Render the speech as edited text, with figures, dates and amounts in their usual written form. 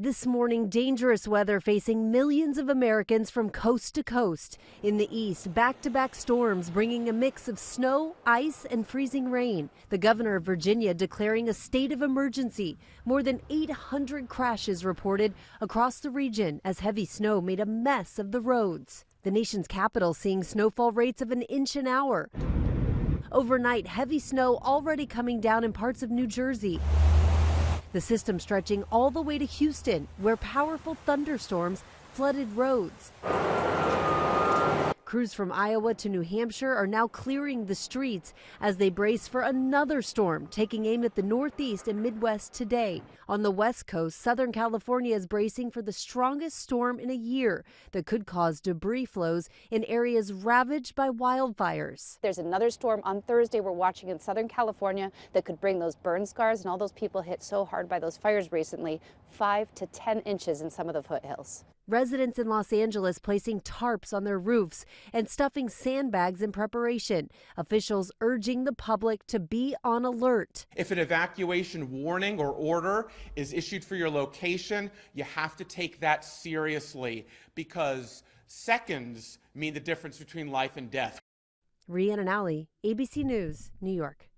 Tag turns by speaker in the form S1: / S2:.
S1: This morning, dangerous weather facing millions of Americans from coast to coast. In the east, back-to-back storms bringing a mix of snow, ice, and freezing rain. The governor of Virginia declaring a state of emergency. More than 800 crashes reported across the region as heavy snow made a mess of the roads. The nation's capital seeing snowfall rates of an inch an hour. Overnight, heavy snow already coming down in parts of New Jersey. The system stretching all the way to Houston, where powerful thunderstorms flooded roads. Crews from Iowa to New Hampshire are now clearing the streets as they brace for another storm, taking aim at the Northeast and Midwest today. On the West Coast, Southern California is bracing for the strongest storm in a year that could cause debris flows in areas ravaged by wildfires.
S2: There's another storm on Thursday we're watching in Southern California that could bring those burn scars and all those people hit so hard by those fires recently, 5 to 10 inches in some of the foothills.
S1: Residents in Los Angeles placing tarps on their roofs and stuffing sandbags in preparation. Officials urging the public to be on alert.
S3: If an evacuation warning or order is issued for your location, you have to take that seriously because seconds mean the difference between life and death.
S1: Rhiannon Alley, ABC News, New York.